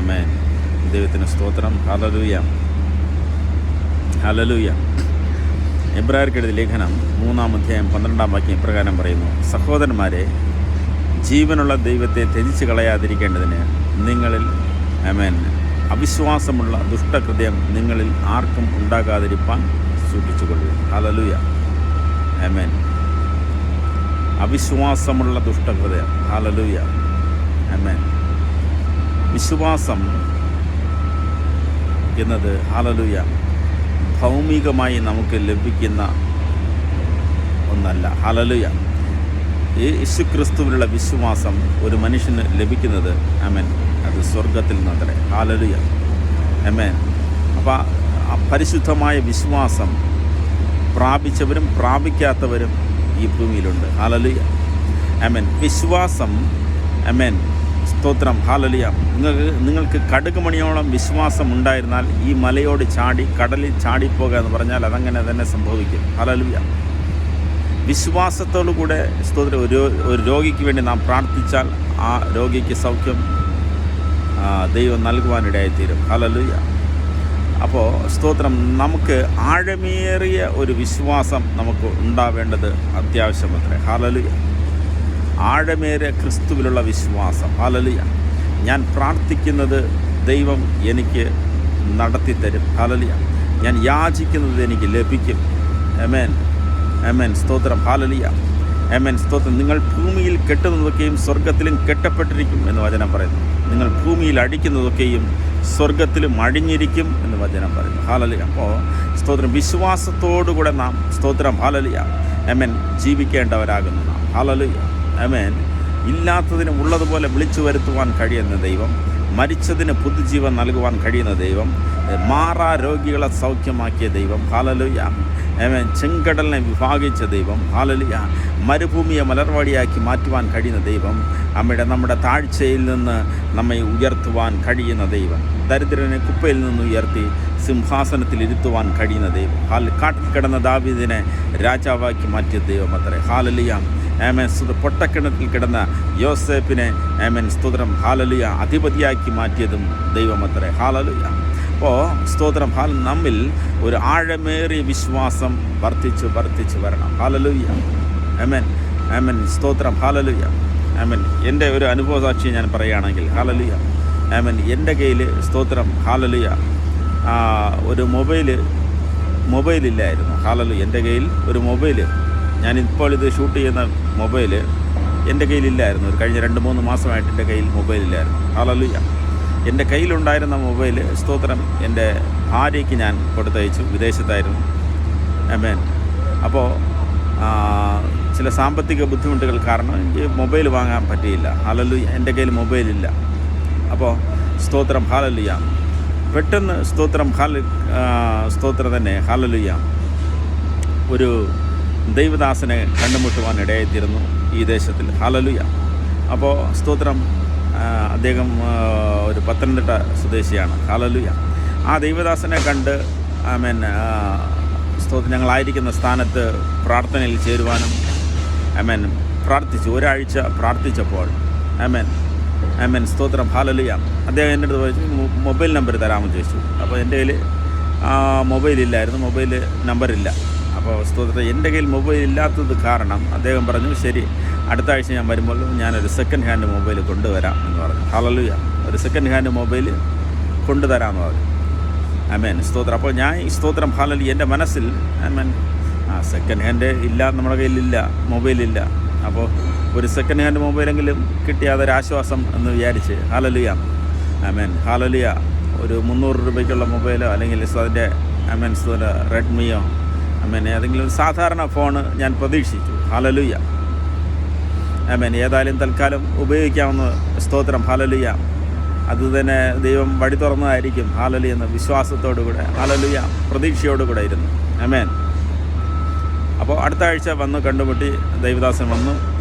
ആമേൻ. ദൈവത്തിന് സ്തോത്രം. Hallelujah, hallelujah. എബ്രായർക്കെഴുതിയ ലേഖനം 3-ാം അധ്യായം 12-ാം വാക്യം ഇപ്രകാരം പറയുന്നു: സഹോദരന്മാരെ, ജീവനുള്ള ദൈവത്തെ ത്യജിച്ച് കളയാതിരിക്കേണ്ടതിന് നിങ്ങളിൽ ആമേൻ അവിശ്വാസമുള്ള ദുഷ്ടഹൃദയം നിങ്ങളിൽ ആർക്കും ഉണ്ടാകാതിരിപ്പാൻ സൂക്ഷിച്ചുകൊള്ളുക. ഹല്ലേലൂയ, ആമേൻ. അവിശ്വാസമുള്ള ദുഷ്ടഹൃദയം. ഹല്ലേലൂയ, ആമേൻ. വിശ്വാസം എന്നത് ഹല്ലേലൂയ ഭൗമികമായി നമുക്ക് ലഭിക്കുന്ന ഒന്നല്ല. ഹല്ലേലൂയ. യേശുക്രിസ്തുവിലുള്ള വിശ്വാസം ഒരു മനുഷ്യന് ലഭിക്കുന്നത് ആമേൻ അത് സ്വർഗത്തിൽ നിന്നത്രേ. ഹല്ലേലൂയ, ആമേൻ. അപ്പോൾ പരിശുദ്ധമായ വിശ്വാസം പ്രാപിച്ചവരും പ്രാപിക്കാത്തവരും ഈ ഭൂമിയിലുണ്ട്. ഹല്ലേലൂയ, ആമേൻ. വിശ്വാസം ആമേൻ സ്തോത്രം. ഹല്ലേലൂയ. നിങ്ങൾക്ക് കടുകുമണിയോളം വിശ്വാസം ഉണ്ടായിരുന്നാൽ ഈ മലയോട് ചാടി കടലിൽ ചാടിപ്പോകുക എന്ന് പറഞ്ഞാൽ അതങ്ങനെ തന്നെ സംഭവിക്കും. ഹല്ലേലൂയ. വിശ്വാസത്തോടു കൂടെ സ്തോത്രം ഒരു രോഗിക്ക് വേണ്ടി നാം പ്രാർത്ഥിച്ചാൽ ആ രോഗിക്ക് സൗഖ്യം ദൈവം നൽകുവാനിടയായിത്തീരും. ഹല്ലേലൂയ. അപ്പോൾ സ്തോത്രം, നമുക്ക് ആഴമേറിയ ഒരു വിശ്വാസം നമുക്ക് ഉണ്ടാവേണ്ടത് അത്യാവശ്യമത്രേ. ഹല്ലേലൂയ. ആഴമേറിയ ക്രിസ്തുവിലുള്ള വിശ്വാസം. ഹല്ലേലൂയ. ഞാൻ പ്രാർത്ഥിക്കുന്നത് ദൈവം എനിക്ക് നടത്തിത്തരും. ഹല്ലേലൂയ. ഞാൻ യാചിക്കുന്നത് എനിക്ക് ലഭിക്കും. ആമേൻ, ആമേൻ. സ്തോത്രം. ഹല്ലേലൂയ, ആമേൻ. സ്തോത്രം. നിങ്ങൾ ഭൂമിയിൽ കെട്ടുന്നതൊക്കെയും സ്വർഗത്തിലും കെട്ടപ്പെട്ടിരിക്കും എന്ന് വചനം പറയുന്നു. നിങ്ങൾ ഭൂമിയിൽ അടിക്കുന്നതൊക്കെയും സ്വർഗത്തിലും അടിഞ്ഞിരിക്കും എന്ന് വചനം പറയുന്നു. ഹല്ലേലൂയ. അപ്പോൾ സ്തോത്രം, വിശ്വാസത്തോടുകൂടെ നാം സ്തോത്രം ഹല്ലേലൂയ ആമേൻ ജീവിക്കേണ്ടവരാകുന്നു നാം. ഹല്ലേലൂയ, ആമേൻ. ഇല്ലാത്തതിന് ഉള്ളതുപോലെ വിളിച്ചു വരുത്തുവാൻ കഴിയുന്ന ദൈവം, മരിച്ചതിന് പുതുജീവൻ നൽകുവാൻ കഴിയുന്ന ദൈവം, മാറാ രോഗികളെ സൗഖ്യമാക്കിയ ദൈവം. ഹല്ലേലൂയ, ആമേൻ. ചെങ്കടലിനെ വിഭാഗിച്ച ദൈവം. ഹല്ലേലൂയ. മരുഭൂമിയെ മലർവാടിയാക്കി മാറ്റുവാൻ കഴിയുന്ന ദൈവം. നമ്മുടെ താഴ്ചയിൽ നിന്ന് നമ്മെ ഉയർത്തുവാൻ കഴിയുന്ന ദൈവം. ദരിദ്രനെ കുപ്പയിൽ നിന്ന് ഉയർത്തി സിംഹാസനത്തിൽ ഇരുത്തുവാൻ കഴിയുന്ന ദൈവം. കാട്ടിൽ കിടന്ന ദാവീദിനെ രാജാവാക്കി മാറ്റിയ ദൈവം അത്രേ. ഹല്ലേലൂയ, ആമേൻ. പൊട്ടക്കിണറ്റിൽ കിടന്ന യോസേപ്പിനെ ആമേൻ സ്തോത്രം ഹല്ലേലൂയ അധിപതിയാക്കി മാറ്റിയതും ദൈവമത്രേ. ഹല്ലേലൂയ. അപ്പോൾ സ്തോത്രം നമ്മിൽ ഒരു ആഴമേറിയ വിശ്വാസം വർദ്ധിച്ച് വരണം. ഹല്ലേലൂയ, ആമേൻ, ആമേൻ. സ്തോത്രം. ഹല്ലേലൂയ, ആമേൻ. എൻ്റെ ഒരു അനുഭവ സാക്ഷി ഞാൻ പറയുകയാണെങ്കിൽ ഹല്ലേലൂയ, ആമേൻ. എൻ്റെ കയ്യിൽ സ്തോത്രം ഹല്ലേലൂയ ഒരു മൊബൈലില്ലായിരുന്നു. ഹല്ലേലൂയ. എൻ്റെ കയ്യിൽ ഒരു മൊബൈല്, ഞാനിപ്പോൾ ഇത് ഷൂട്ട് ചെയ്യുന്ന മൊബൈല് എൻ്റെ കയ്യിലില്ലായിരുന്നു. ഒരു കഴിഞ്ഞ 2-3 മാസമായിട്ട് എൻ്റെ കയ്യിൽ മൊബൈലില്ലായിരുന്നു. ഹല്ലേലൂയ. എൻ്റെ കയ്യിലുണ്ടായിരുന്ന മൊബൈല് സ്തോത്രം എൻ്റെ ഭാര്യയ്ക്ക് ഞാൻ കൊടുത്തയച്ചു. വിദേശത്തായിരുന്നു. ആമേൻ. അപ്പോൾ ചില സാമ്പത്തിക ബുദ്ധിമുട്ടുകൾ കാരണം എനിക്ക് മൊബൈൽ വാങ്ങാൻ പറ്റിയില്ല. ഹല്ലേലൂയ. എൻ്റെ കയ്യിൽ മൊബൈലില്ല. അപ്പോൾ സ്തോത്രം ഹല്ലേലൂയ. പെട്ടെന്ന് സ്തോത്രം സ്തോത്രം തന്നെ ഹല്ലേലൂയ ഒരു ദൈവദാസനെ കണ്ടുമുട്ടുവാൻ ഇടയായിത്തീരുന്നു ഈ ദേശത്തിൽ. ഹല്ലേലൂയ. അപ്പോൾ സ്തോത്രം അദ്ദേഹം ഒരു പത്തനംതിട്ട സ്വദേശിയാണ്. ഹല്ലേലൂയ. ആ ദൈവദാസനെ കണ്ട് ആമേൻ സ്തോത്രം ഞങ്ങളായിരിക്കുന്ന സ്ഥാനത്ത് പ്രാർത്ഥനയിൽ ചേരുവാനും ആമേൻ പ്രാർത്ഥിച്ചു. ഒരാഴ്ച പ്രാർത്ഥിച്ചപ്പോൾ ആമേൻ, ആമേൻ സ്തോത്രം ഹല്ലേലൂയ അദ്ദേഹം എൻ്റെ അടുത്ത് ചോദിച്ചു മൊബൈൽ നമ്പർ തരാമെന്ന് ചോദിച്ചു. അപ്പോൾ എൻ്റെ കയ്യിൽ മൊബൈലില്ലായിരുന്നു, മൊബൈൽ നമ്പറില്ല. അപ്പോൾ സ്തോത്രം എൻ്റെ കയ്യിൽ മൊബൈൽ ഇല്ലാത്തത് കാരണം അദ്ദേഹം പറഞ്ഞു ശരി, അടുത്ത ആഴ്ച ഞാൻ വരുമ്പോൾ ഞാനൊരു സെക്കൻഡ് ഹാൻഡ് മൊബൈൽ കൊണ്ടുവരാം എന്ന് പറഞ്ഞു. ഹല്ലേലൂയ. ഒരു സെക്കൻഡ് ഹാൻഡ് മൊബൈൽ കൊണ്ടുതരാമെന്ന് പറഞ്ഞു. ആമേൻ സ്തോത്രം. അപ്പോൾ ഞാൻ ഈ സ്തോത്രം ഹല്ലേലൂയ എൻ്റെ മനസ്സിൽ ആമേൻ സെക്കൻഡ് ഹാൻഡ് ഇല്ല, നമ്മുടെ കയ്യിലില്ല, മൊബൈലില്ല. അപ്പോൾ ഒരു സെക്കൻഡ് ഹാൻഡ് മൊബൈലെങ്കിലും കിട്ടിയ അതൊരാശ്വാസം എന്ന് വിചാരിച്ച് ഹല്ലേലൂയ ആമേൻ ഹല്ലേലൂയ ഒരു 300 രൂപയ്ക്കുള്ള മൊബൈലോ അല്ലെങ്കിൽ അതിൻ്റെ ആമേൻ റെഡ്മിയോ ആമേൻ ഏതെങ്കിലും ഒരു സാധാരണ ഫോണ് ഞാൻ പ്രതീക്ഷിച്ചു. ഹല്ലേലൂയ, ആമേൻ. ഏതായാലും തൽക്കാലം ഉപയോഗിക്കാവുന്ന സ്തോത്രം ഹല്ലേലൂയ അത് തന്നെ ദൈവം വഴി തുറന്നതായിരിക്കും. ഹല്ലേലൂയ എന്ന വിശ്വാസത്തോടുകൂടെ ഹല്ലേലൂയ പ്രതീക്ഷയോടുകൂടെ ഇരുന്നു. ആമേൻ. അപ്പോൾ അടുത്ത ആഴ്ച വന്ന് കണ്ടുമുട്ടി ദൈവദാസൻ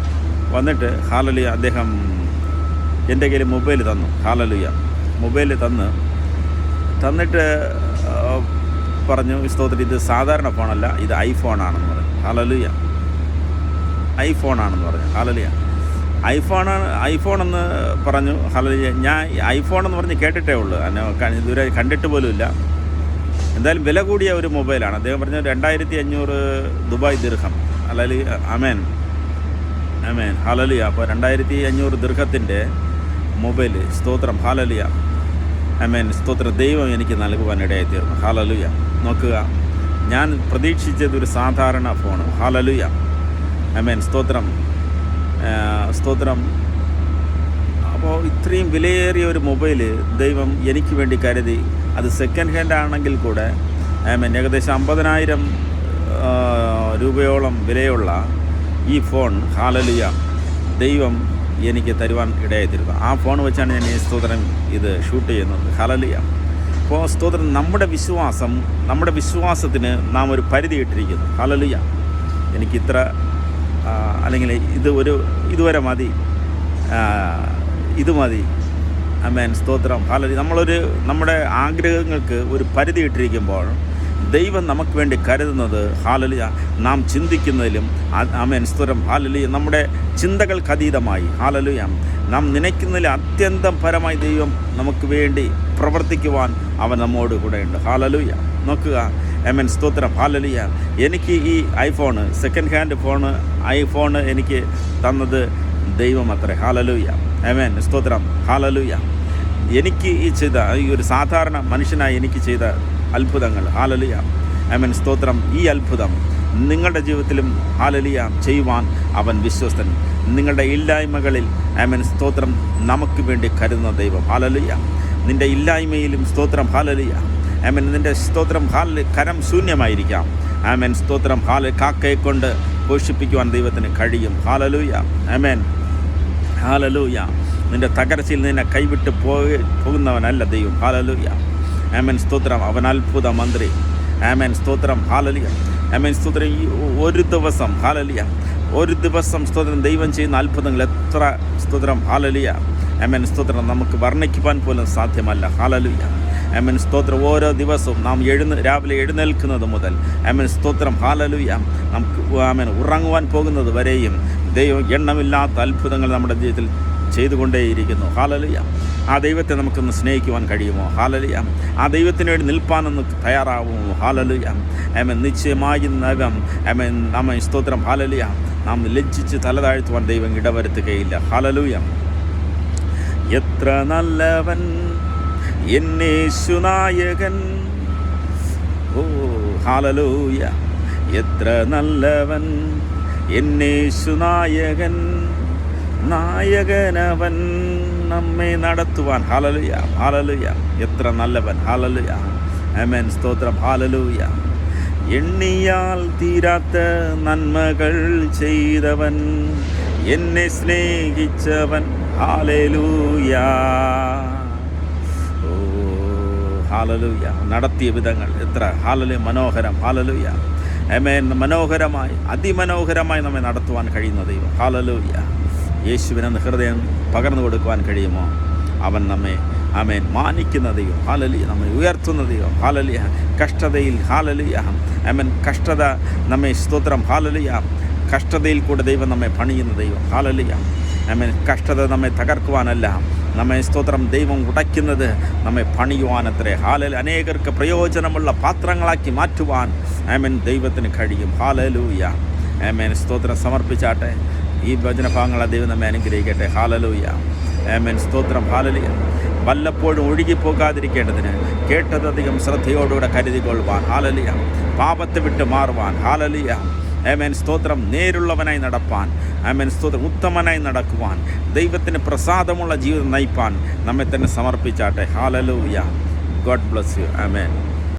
വന്നിട്ട് ഹല്ലേലൂയ അദ്ദേഹം എൻ്റെ കയ്യിൽ മൊബൈൽ തന്നു. ഹല്ലേലൂയ. മൊബൈൽ തന്നിട്ട് പറഞ്ഞു സ്തോത്രം ഇത് സാധാരണ ഫോണല്ല, ഇത് ഐഫോണാണെന്ന് പറഞ്ഞു. ഹല്ലേലൂയ. ഐഫോണാണെന്ന് പറഞ്ഞു. ഹല്ലേലൂയ. ഐഫോണെന്ന് പറഞ്ഞു. ഹല്ലേലൂയ. ഞാൻ ഐഫോണെന്ന് പറഞ്ഞ് കേട്ടിട്ടേ ഉള്ളൂ, ഇതുവരെ കണ്ടിട്ട് പോലുമില്ല. എന്തായാലും വില കൂടിയ ഒരു മൊബൈലാണ്. അദ്ദേഹം പറഞ്ഞ 2500 ദുബായ് ദിർഹം. ഹല്ലേലൂയ. ആമേൻ ആമേൻ. ഹല്ലേലൂയ. അപ്പോൾ 2500 ദിർഹത്തിൻ്റെ മൊബൈൽ. സ്തോത്രം. ഹല്ലേലൂയ. ആമേൻ. സ്തോത്രം. ദൈവം എനിക്ക് നൽകുവാൻ ഇടയായിത്തീർന്നു. ഹല്ലേലൂയ. നോക്കുക, ഞാൻ പ്രതീക്ഷിച്ചത് ഒരു സാധാരണ ഫോൺ. ഹല്ലേലൂയ. ആമേൻ. സ്തോത്രം. സ്തോത്രം. അപ്പോൾ ഇത്രയും വിലയേറിയ ഒരു മൊബൈൽ ദൈവം എനിക്ക് വേണ്ടി കരുതി. അത് സെക്കൻഡ് ഹാൻഡ് ആണെങ്കിൽ കൂടെ ആമേൻ ഏകദേശം 50,000 രൂപയോളം വിലയുള്ള ഈ ഫോൺ ഹല്ലേലൂയ ദൈവം എനിക്ക് തരുവാൻ ഇടയായിത്തീരുന്നു. ആ ഫോൺ വെച്ചാണ് ഞാൻ ഈ സ്തോത്രം ഇത് ഷൂട്ട് ചെയ്യുന്നത്. ഹല്ലേലൂയ. അപ്പോൾ സ്തോത്രം, നമ്മുടെ വിശ്വാസത്തിന് നാം ഒരു പരിധി ഇട്ടിരിക്കുന്നു. ഹല്ലേലൂയ. എനിക്കിത്ര അല്ലെങ്കിൽ ഇതുവരെ മതി, ഇത് മതി. ആമേൻ. സ്തോത്രം. ഹല്ലേലൂയ. നമ്മുടെ ആഗ്രഹങ്ങൾക്ക് ഒരു പരിധി ഇട്ടിരിക്കുമ്പോൾ ദൈവം നമുക്ക് വേണ്ടി കരുതുന്നത് ഹല്ലേലൂയ നാം ചിന്തിക്കുന്നതിലും ആമേൻ. സ്തോത്രം. ഹല്ലേലൂയ. നമ്മുടെ ചിന്തകൾക്കതീതമായി ഹല്ലേലൂയ നാം നനയ്ക്കുന്നതിൽ അത്യന്തം പരമായി ദൈവം നമുക്ക് വേണ്ടി പ്രവർത്തിക്കുവാൻ അവൻ നമ്മോട് കൂടെയുണ്ട്. ഹല്ലേലൂയ. നോക്കുക, ആമേൻ. സ്തോത്രം. ഹല്ലേലൂയ. എനിക്ക് ഈ സെക്കൻഡ് ഹാൻഡ് ഐഫോൺ എനിക്ക് തന്നത് ദൈവം അത്രേ. ഹല്ലേലൂയ. ആമേൻ. സ്തോത്രം. ഹല്ലേലൂയ. എനിക്ക് ഈ ഒരു സാധാരണ മനുഷ്യനായി എനിക്ക് ചെയ്ത അത്ഭുതങ്ങൾ. ഹല്ലേലൂയ. ആമേൻ. സ്തോത്രം. ഈ അത്ഭുതം നിങ്ങളുടെ ജീവിതത്തിലും ഹല്ലേലൂയ ചെയ്യുവാൻ അവൻ വിശ്വസ്തൻ. നിങ്ങളുടെ ഇല്ലായ്മകളിൽ ആമേൻ. സ്തോത്രം നമുക്ക് വേണ്ടി കരുതുന്ന ദൈവം. ഹല്ലേലൂയ. നിൻ്റെ ഇല്ലായ്മയിലും സ്തോത്രം. ഹല്ലേലൂയ. ആമേൻ. നിൻ്റെ സ്തോത്രം കരം ശൂന്യമായിരിക്കാം. ആമേൻ. സ്തോത്രം. കാക്കയെ കൊണ്ട് പോഷിപ്പിക്കുവാൻ ദൈവത്തിന് കഴിയും. ഹല്ലേലൂയ. ആമേൻ. ഹല്ലേലൂയ. നിൻ്റെ തകർച്ചയിൽ നിന്നെ കൈവിട്ട് പോകുന്നവനല്ല ദൈവം. ഹല്ലേലൂയ. ആമേൻ. സ്തോത്രം. അവൻ അത്ഭുത മന്ത്രി. ആമേൻ. സ്തോത്രം. ഹല്ലേലൂയ. ആമേൻ. സ്തോത്രം. ഈ ഒരു ദിവസം സ്തോത്രം ദൈവം ചെയ്യുന്ന അത്ഭുതങ്ങൾ എത്ര സ്തോത്രം. ഹല്ലേലൂയ. ആമേൻ. സ്തോത്രം നമുക്ക് വർണ്ണിക്കുവാൻ പോലും സാധ്യമല്ല. ഹല്ലേലൂയ. ആമേൻ. സ്തോത്രം. ഓരോ ദിവസവും നാം രാവിലെ എഴുന്നേൽക്കുന്നത് മുതൽ ആമേൻ. സ്തോത്രം. ഹല്ലേലൂയ നമുക്ക് ആമേൻ ഉറങ്ങുവാൻ പോകുന്നത് വരെയും ദൈവം എണ്ണമില്ലാത്ത അത്ഭുതങ്ങൾ നമ്മുടെ ജീവിതത്തിൽ ചെയ്തുകൊണ്ടേയിരിക്കുന്നു. ഹല്ലേലൂയ. ആ ദൈവത്തെ നമുക്കൊന്ന് സ്നേഹിക്കുവാൻ കഴിയുമോ? ഹല്ലേലൂയ. ആ ദൈവത്തിന് വേണ്ടി നിൽപ്പാനൊന്ന് തയ്യാറാവുമോ? ഹല്ലേലൂയ. ആമേൻ. നിശ്ചയമായി ആമേൻ. സ്തോത്രം. ഹല്ലേലൂയ. നാം ലജ്ജിച്ച് തലതാഴ്ത്തുവാൻ ദൈവം ഇടവരുത്തുകയില്ല. ഹല്ലേലൂയ. എത്ര നല്ലവൻ എന്നേശുനായകൻ. ഓ ഹല്ലേലൂയ. എത്ര നല്ലവൻ എന്നേശുനായകൻ. നായകനവൻ നമ്മെ നടത്തുവാൻ. ഹല്ലേലൂയ. ഹല്ലേലൂയ. എത്ര നല്ലവൻ. ഹല്ലേലൂയ. ആമേൻ. സ്തോത്രം. ഹല്ലേലൂയ. എണ്ണിയാൽ തീരാത്ത നന്മകൾ ചെയ്തവൻ, എന്നെ സ്നേഹിച്ചവൻ. ഹല്ലേലൂയ. ഓ ഹല്ലേലൂയ. നടത്തിയ വിധങ്ങൾ എത്ര ഹല്ലേലൂയ മനോഹരം. ഹല്ലേലൂയ. ആമേൻ. മനോഹരമായി അതിമനോഹരമായി നമ്മെ നടത്തുവാൻ കഴിയുന്ന ദൈവം. ഹല്ലേലൂയ. യേശുവിനെന്ന് ഹൃദയം പകർന്നു കൊടുക്കുവാൻ കഴിയുമോ? അവൻ നമ്മെ ആമേൻ മാനിക്കുന്ന ദൈവം. ഹല്ലേലൂയ. നമ്മെ ഉയർത്തുന്ന ദൈവം. ഹല്ലേലൂയ. കഷ്ടതയിൽ ഹല്ലേലൂയ ആമേൻ. കഷ്ടത നമ്മെ സ്തോത്രം. ഹല്ലേലൂയ. കഷ്ടതയിൽ കൂടെ ദൈവം നമ്മെ പണിയുന്ന ദൈവം. ഹല്ലേലൂയ. ആമേൻ. കഷ്ടത നമ്മെ തകർക്കുവാനല്ല, നമ്മെ സ്തോത്രം ദൈവം ഉടയ്ക്കുന്നത് നമ്മെ പണിയുവാനത്രേ. ഹല്ലേലൂയ. അനേകർക്ക് പ്രയോജനമുള്ള പാത്രങ്ങളാക്കി മാറ്റുവാൻ ആമേൻ ദൈവത്തിന് കഴിയും. ഹല്ലേലൂയ. ആമേൻ. സ്തോത്രം സമർപ്പിച്ചാട്ടെ. ഈ വചനഭാഗങ്ങളെ ദൈവം നമ്മെ അനുഗ്രഹിക്കട്ടെ. ഹല്ലേലൂയ. ആമേൻ. സ്തോത്രം. ഹല്ലേലൂയ. വല്ലപ്പോഴും ഒഴുകിപ്പോകാതിരിക്കേണ്ടതിന് കേട്ടതധികം ശ്രദ്ധയോടുകൂടെ കരുതിക്കൊള്ളുവാൻ. ഹല്ലേലൂയ. പാപത്തെ വിട്ട് മാറുവാൻ. ഹല്ലേലൂയ. ആമേൻ. സ്തോത്രം. നേരുള്ളവനായി നടപ്പാൻ. ആമേൻ. സ്തോത്രം. ഉത്തമനായി നടക്കുവാൻ, ദൈവത്തിന് പ്രസാദമുള്ള ജീവിതം നയിപ്പാൻ നമ്മെ തന്നെ സമർപ്പിച്ചാട്ടെ. Hallelujah. God bless you. Amen.